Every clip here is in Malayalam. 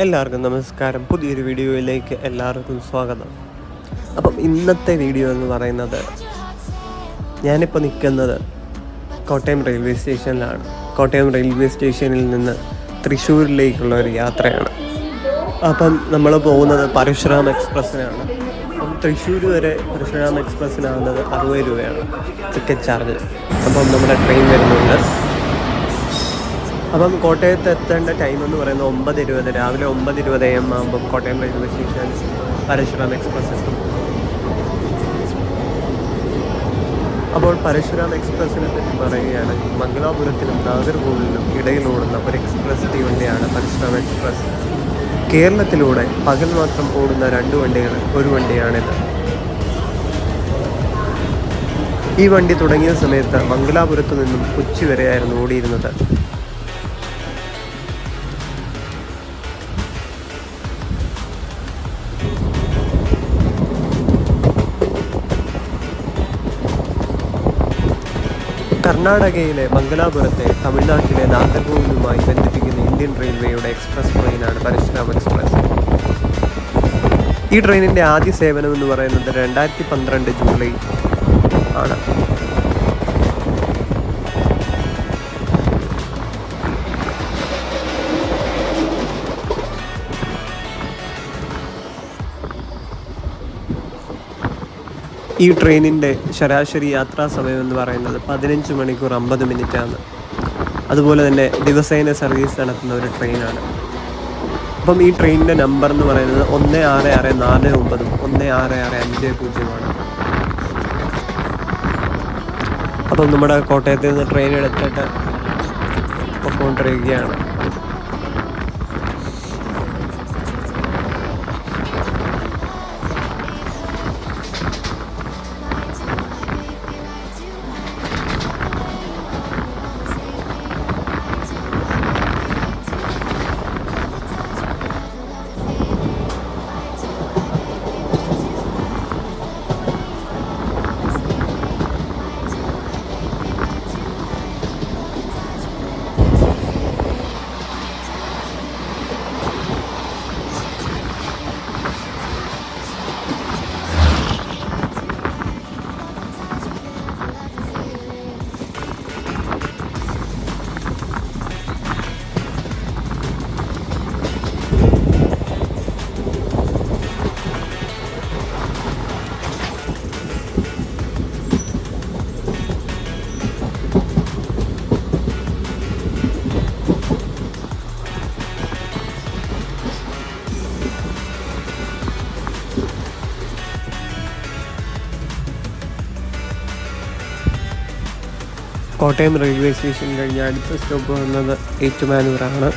എല്ലാവർക്കും നമസ്കാരം. പുതിയൊരു വീഡിയോയിലേക്ക് എല്ലാവർക്കും സ്വാഗതം. അപ്പം ഇന്നത്തെ വീഡിയോ എന്ന് പറയുന്നത്, ഞാനിപ്പോൾ നിൽക്കുന്നത് കോട്ടയം റെയിൽവേ സ്റ്റേഷനിലാണ്. കോട്ടയം റെയിൽവേ സ്റ്റേഷനിൽ നിന്ന് തൃശ്ശൂരിലേക്കുള്ള ഒരു യാത്രയാണ്. അപ്പം നമ്മൾ പോകുന്നത് പരശുറാം എക്സ്പ്രസ്സിനാണ്. അപ്പം തൃശ്ശൂർ വരെ പരശുറാം എക്സ്പ്രസ്സിനാകുന്നത് 60 രൂപയാണ് ടിക്കറ്റ് ചാർജ്. അപ്പം നമ്മുടെ ട്രെയിൻ വരുന്നുണ്ട്. അപ്പം കോട്ടയത്ത് എത്തേണ്ട ടൈം എന്ന് പറയുന്നത് 9:20, രാവിലെ 9:20 AM ആകുമ്പം Kottayam railway station Parasuram express എത്തും. അപ്പോൾ പരശുറാം എക്സ്പ്രസ്സിനെ പറ്റി പറയുകയാണ്, മംഗലാപുരത്തിനും നാഗർകോവിലിനും ഇടയിലോടുന്ന ഒരു എക്സ്പ്രസ് തീവണ്ടിയാണ് പരശുറാം എക്സ്പ്രസ്. കേരളത്തിലൂടെ പകൽ മാത്രം ഓടുന്ന 2 വണ്ടികൾ ഒരു വണ്ടിയാണിത്. ഈ വണ്ടി തുടങ്ങിയ സമയത്ത് മംഗലാപുരത്തു നിന്നും കൊച്ചി വരെയായിരുന്നു ഓടിയിരുന്നത്. കർണാടകയിലെ മംഗലാപുരത്തെ തമിഴ്നാട്ടിലെ നാഗർകോവിലുമായി ബന്ധിപ്പിക്കുന്ന ഇന്ത്യൻ റെയിൽവേയുടെ എക്സ്പ്രസ് ട്രെയിനാണ് പരശുറാം എക്സ്പ്രസ്. ഈ ട്രെയിനിൻ്റെ ആദ്യ സേവനം എന്ന് പറയുന്നത് 2012 ജൂലൈ ആണ്. ഈ ട്രെയിനിൻ്റെ ശരാശരി യാത്രാ സമയം എന്ന് പറയുന്നത് 15 മണിക്കൂർ 50 മിനിറ്റാണ്. അതുപോലെ തന്നെ ദിവസേന സർവീസ് നടത്തുന്ന ഒരു ട്രെയിനാണ്. അപ്പം ഈ ട്രെയിനിൻ്റെ നമ്പർ എന്ന് പറയുന്നത് 16649 16650 അപ്പം നമ്മുടെ കോട്ടയത്ത് നിന്ന് ട്രെയിൻ എടുത്തിട്ട് പൊയ്ക്കൊണ്ടിരിക്കുകയാണ്. കോട്ടയം റെയിൽവേ സ്റ്റേഷൻ കഴിഞ്ഞ് അടുത്ത സ്റ്റോപ്പ് വന്നത് ഏറ്റുമാനൂരാണ്.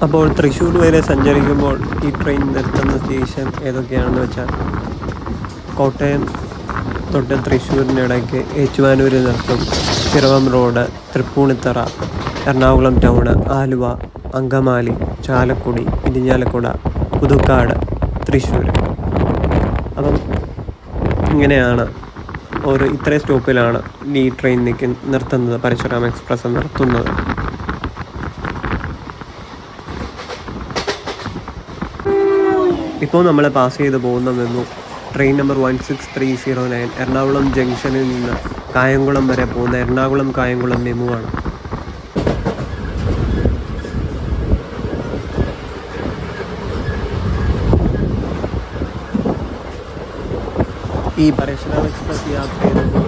അപ്പോൾ തൃശ്ശൂർ വരെ സഞ്ചരിക്കുമ്പോൾ ഈ ട്രെയിൻ നിർത്തുന്ന സ്റ്റേഷൻ ഏതൊക്കെയാണെന്ന് വെച്ചാൽ, കോട്ടയം തൊട്ട് തൃശ്ശൂരിനിടയ്ക്ക് ഏറ്റുമാനൂരിൽ നിർത്തും, പിറവം റോഡ്, തൃപ്പൂണിത്തറ, എറണാകുളം ടൗണ്, ആലുവ, അങ്കമാലി, ചാലക്കുടി, ഇരിഞ്ഞാലക്കുട, പുതുക്കാട്, തൃശ്ശൂർ. അപ്പം ഇങ്ങനെയാണ് ഇത്രയും സ്റ്റോപ്പിലാണ് ഈ ട്രെയിൻ നിർത്തുന്നത്, പരശുറാം എക്സ്പ്രസ് നിർത്തുന്നത്. ഇപ്പോൾ നമ്മൾ പാസ് ചെയ്ത് പോകുന്നതെന്നു ട്രെയിൻ നമ്പർ 16309 എറണാകുളം ജംഗ്ഷനിൽ നിന്ന് കായംകുളം വരെ പോകുന്ന എറണാകുളം കായംകുളം മെമു ആണ്. ഈ പരശുരാം എക്സ്പ്രസ് യാത്ര ചെയ്തപ്പോൾ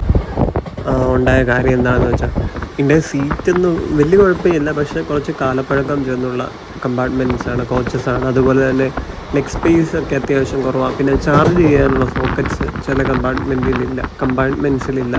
ഉണ്ടായ കാര്യം എന്താണെന്ന് വെച്ചാൽ, ഇതിൻ്റെ സീറ്റൊന്നും വലിയ കുഴപ്പമില്ല, പക്ഷേ കുറച്ച് കാലപ്പഴക്കം ചെന്നുള്ള കമ്പാർട്ട്മെൻറ്റ്സാണ്, കോച്ചസാണ്. അതുപോലെ തന്നെ ലെഗ് സ്പേസ് ഒക്കെ അത്യാവശ്യം കുറവാണ്. പിന്നെ ചാർജ് ചെയ്യാനുള്ള സോക്കറ്റ്സ് ചില കമ്പാർട്ട്മെൻറ്റ്സിലില്ല.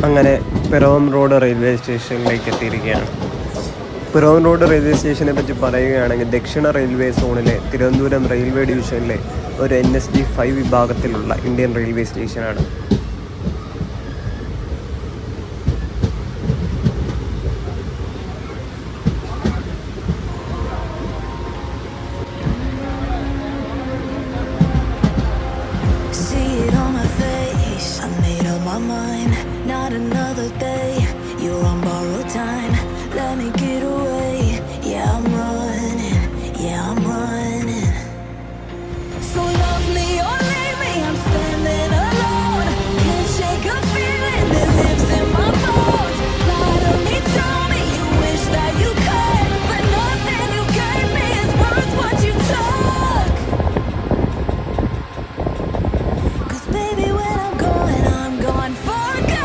അങ്ങനെ പിറവം റോഡ് റെയിൽവേ സ്റ്റേഷനിലേക്ക് എത്തിയിരിക്കുകയാണ്. പിറവം റോഡ് റെയിൽവേ സ്റ്റേഷനെ പറ്റി പറയുകയാണെങ്കിൽ ദക്ഷിണ റെയിൽവേ സോണിലെ തിരുവനന്തപുരം റെയിൽവേ ഡിവിഷനിലെ ഒരു NSD 5 വിഭാഗത്തിലുള്ള ഇന്ത്യൻ റെയിൽവേ സ്റ്റേഷനാണ്. Not another day, you're on borrowed time. Let me get away. Yeah, I'm running. So love me or leave me, I'm standing alone. Can't shake a feeling that lives in my bones. Lie to me, tell me you wish that you could, but nothing you gave me is worth what you took. 'Cause baby, when I'm gone for good.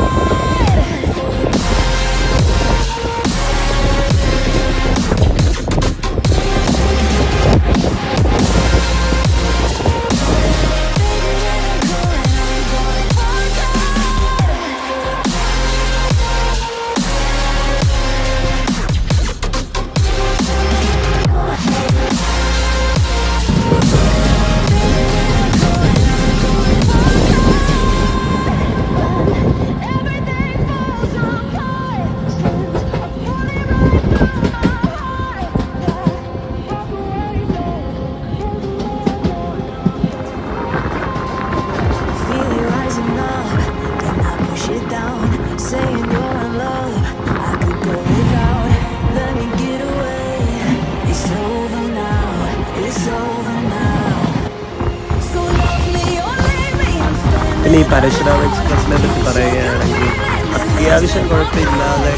പിന്നെ ഈ പരശുരാം എക്സ്പ്രസിനെ പറ്റി പറയുകയാണെങ്കിൽ അത്യാവശ്യം കുഴപ്പമില്ലാതെ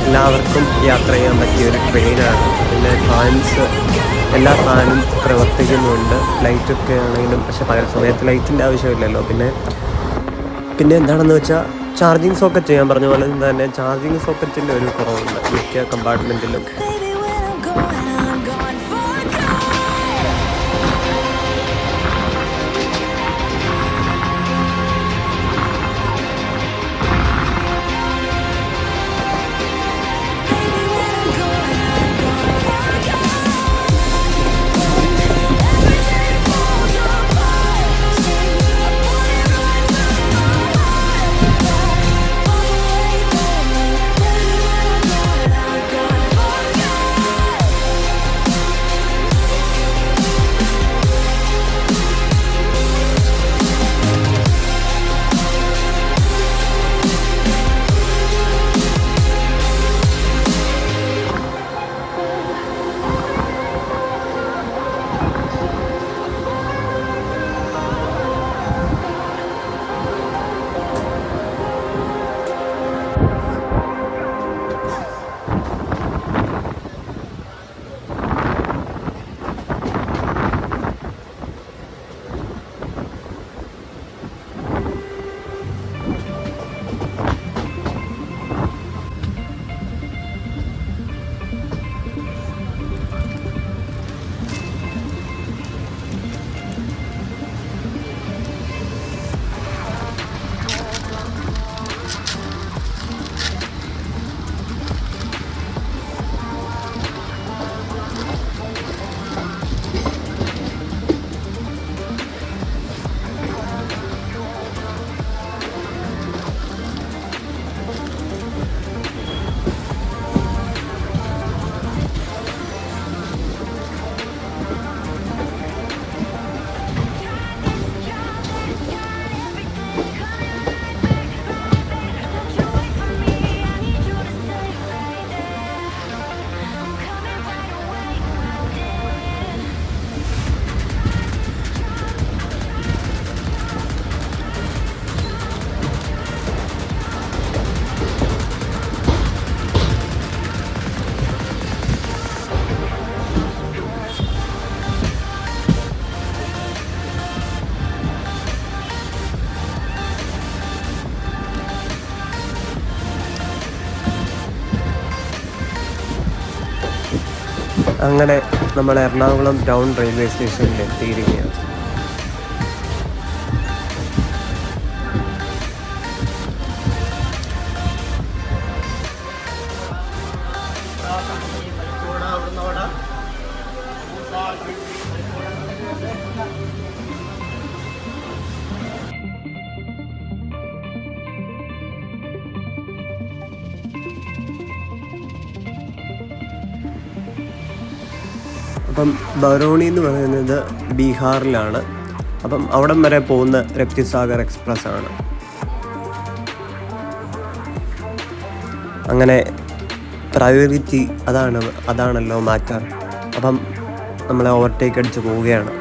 എല്ലാവർക്കും യാത്ര ചെയ്യാൻ പറ്റിയ ഒരു ട്രെയിനാണ്. പിന്നെ എല്ലാ ഫാനും പ്രവർത്തിക്കുന്നുണ്ട്, ലൈറ്റൊക്കെ ആണെങ്കിലും. പക്ഷെ പകൽ സമയത്ത് ലൈറ്റിൻ്റെ ആവശ്യമില്ലല്ലോ. പിന്നെ എന്താണെന്ന് വെച്ചാൽ ചാർജിങ് സോക്കറ്റ് ചെയ്യാൻ പറഞ്ഞ പോലെ തന്നെ ചാർജിങ് സോക്കറ്റിൻ്റെ ഒരു കുറവുണ്ട് മിക്ക കമ്പാർട്ട്മെൻറ്റിലും. അങ്ങനെ നമ്മൾ എറണാകുളം ടൗൺ റെയിൽവേ സ്റ്റേഷനിൽ എത്തിയിരിക്കുകയാണ്. അപ്പം ബറോണി എന്ന് പറയുന്നത് ബീഹാറിലാണ്. അപ്പം അവിടം വരെ പോകുന്ന രപ്തിസാഗർ എക്സ്പ്രസ് ആണ്. അങ്ങനെ പ്രയോറിറ്റി അതാണല്ലോ മാറ്റർ. അപ്പം നമ്മളെ ഓവർടേക്ക് അടിച്ച് പോവുകയാണ്.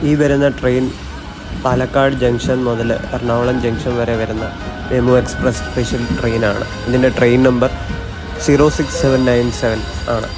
ഈ വരുന്ന ട്രെയിൻ പാലക്കാട് ജംഗ്ഷൻ മുതൽ എറണാകുളം ജംഗ്ഷൻ വരെ വരുന്ന മെമു എക്സ്പ്രസ് സ്പെഷ്യൽ ട്രെയിനാണ്. ഇതിൻ്റെ ട്രെയിൻ നമ്പർ 06797 ആണ്.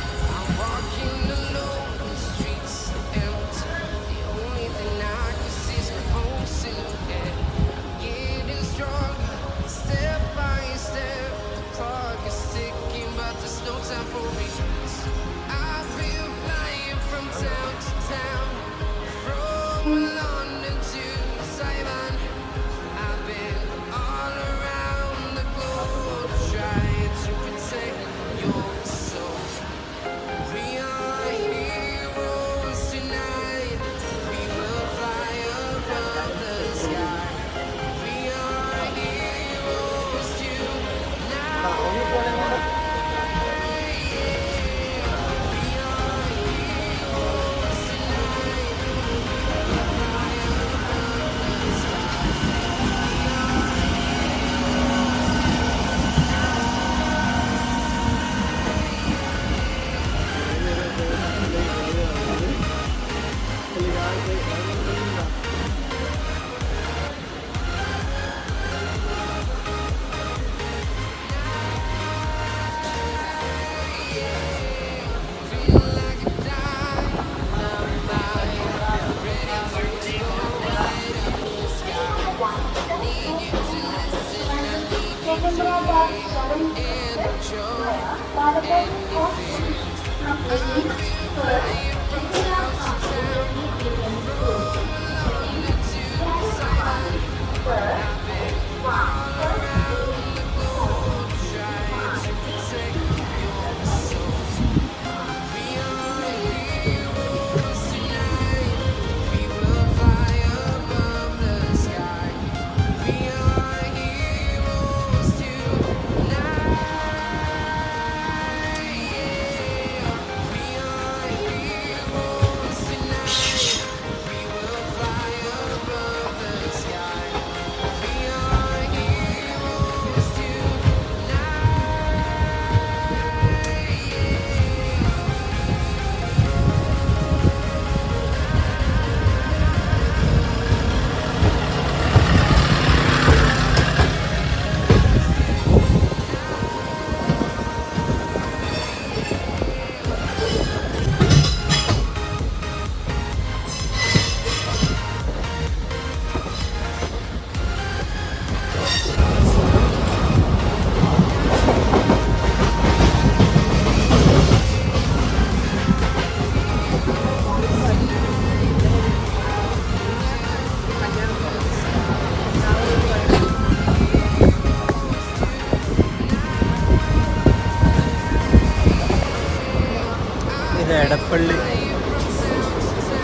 എടപ്പള്ളി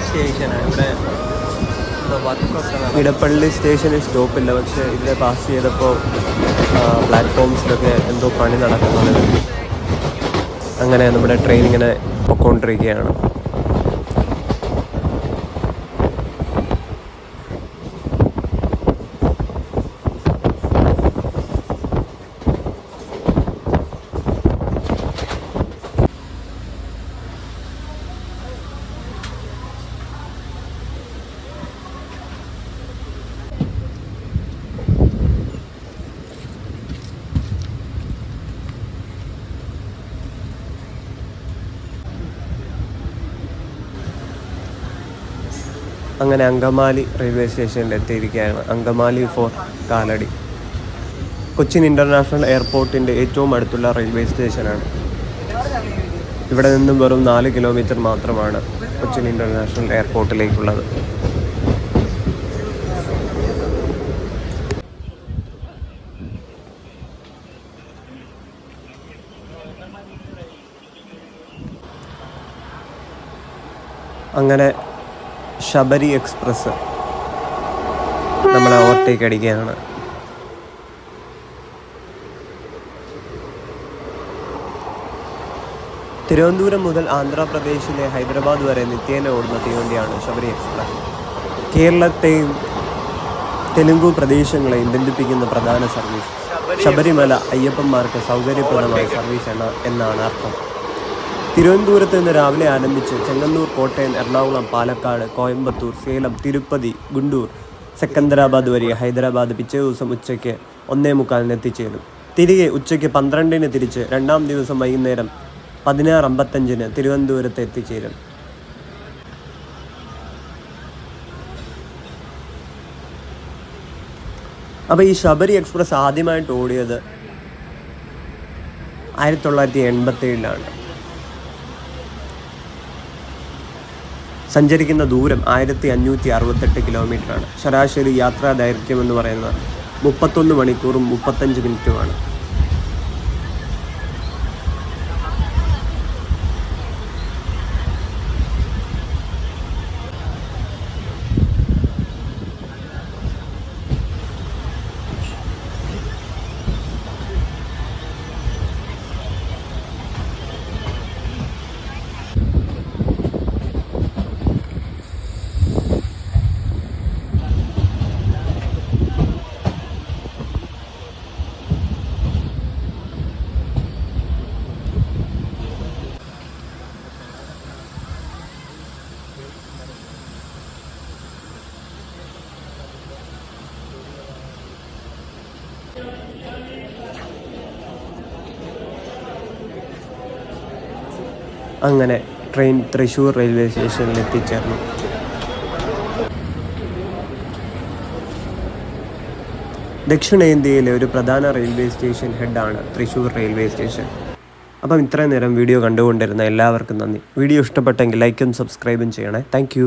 സ്റ്റേഷനാണ്. ഇവിടെ ഇടപ്പള്ളി സ്റ്റേഷനിൽ സ്റ്റോപ്പില്ല, പക്ഷേ ഇതിലെ പാസ് ചെയ്തപ്പോൾ പ്ലാറ്റ്ഫോംസിലൊക്കെ എന്തോ പണി നടക്കുന്നുണ്ട്. അങ്ങനെ നമ്മുടെ ട്രെയിൻ ഇങ്ങനെ പൊയ്ക്കൊണ്ടിരിക്കുകയാണ്. അങ്ങനെ അങ്കമാലി റെയിൽവേ സ്റ്റേഷനിൽ എത്തിയിരിക്കുകയാണ്. അങ്കമാലി ഫോർട്ട് കാലടി കൊച്ചിൻ ഇൻ്റർനാഷണൽ എയർപോർട്ടിൻ്റെ ഏറ്റവും അടുത്തുള്ള റെയിൽവേ സ്റ്റേഷനാണ്. ഇവിടെ നിന്നും വെറും 4 കിലോമീറ്റർ മാത്രമാണ് കൊച്ചിൻ ഇൻ്റർനാഷണൽ എയർപോർട്ടിലേക്കുള്ളത്. അങ്ങനെ ശബരി എക്സ്പ്രസ് നമ്മളെ ഓവർടേക്ക് അടിക്കുകയാണ്. തിരുവനന്തപുരം മുതൽ ആന്ധ്രാപ്രദേശിലെ ഹൈദരാബാദ് വരെ നിത്യേന ഓടുന്ന തീവണ്ടിയാണ് ശബരി എക്സ്പ്രസ്. കേരളത്തെയും തെലുങ്കു പ്രദേശങ്ങളെയും ബന്ധിപ്പിക്കുന്ന പ്രധാന സർവീസ്. ശബരിമല അയ്യപ്പന്മാർക്ക് സൗകര്യപ്രദമായ സർവീസ് എന്നാണ് അർത്ഥം. തിരുവനന്തപുരത്ത് നിന്ന് രാവിലെ ആരംഭിച്ച് ചെങ്ങന്നൂർ, കോട്ടയം, എറണാകുളം, പാലക്കാട്, കോയമ്പത്തൂർ, സേലം, തിരുപ്പതി, ഗുണ്ടൂർ, സെക്കന്ദരാബാദ് വഴി ഹൈദരാബാദ് പിറ്റേ ദിവസം ഉച്ചയ്ക്ക് 1:45 എത്തിച്ചേരും. തിരികെ ഉച്ചയ്ക്ക് 12 തിരിച്ച് 2-ാം ദിവസം വൈകുന്നേരം 16:55 തിരുവനന്തപുരത്ത് എത്തിച്ചേരും. അപ്പോൾ ഈ ശബരി എക്സ്പ്രസ് ആദ്യമായിട്ട് ഓടിയത് 1987-ലാണ്. സഞ്ചരിക്കുന്ന ദൂരം 1568 കിലോമീറ്ററാണ്. ശരാശരി യാത്രാ ദൈർഘ്യം എന്ന് പറയുന്നത് 31 മണിക്കൂറും 35 മിനിറ്റുമാണ്. അങ്ങനെ ട്രെയിൻ തൃശ്ശൂർ റെയിൽവേ സ്റ്റേഷനിൽ എത്തിച്ചേർന്നു. ദക്ഷിണേന്ത്യയിലെ ഒരു പ്രധാന റെയിൽവേ സ്റ്റേഷൻ ഹെഡാണ് തൃശ്ശൂർ റെയിൽവേ സ്റ്റേഷൻ. അപ്പം ഇത്രയും നേരം വീഡിയോ കണ്ടുകൊണ്ടിരുന്ന എല്ലാവർക്കും നന്ദി. വീഡിയോ ഇഷ്ടപ്പെട്ടെങ്കിൽ ലൈക്കും സബ്സ്ക്രൈബും ചെയ്യണേ. താങ്ക്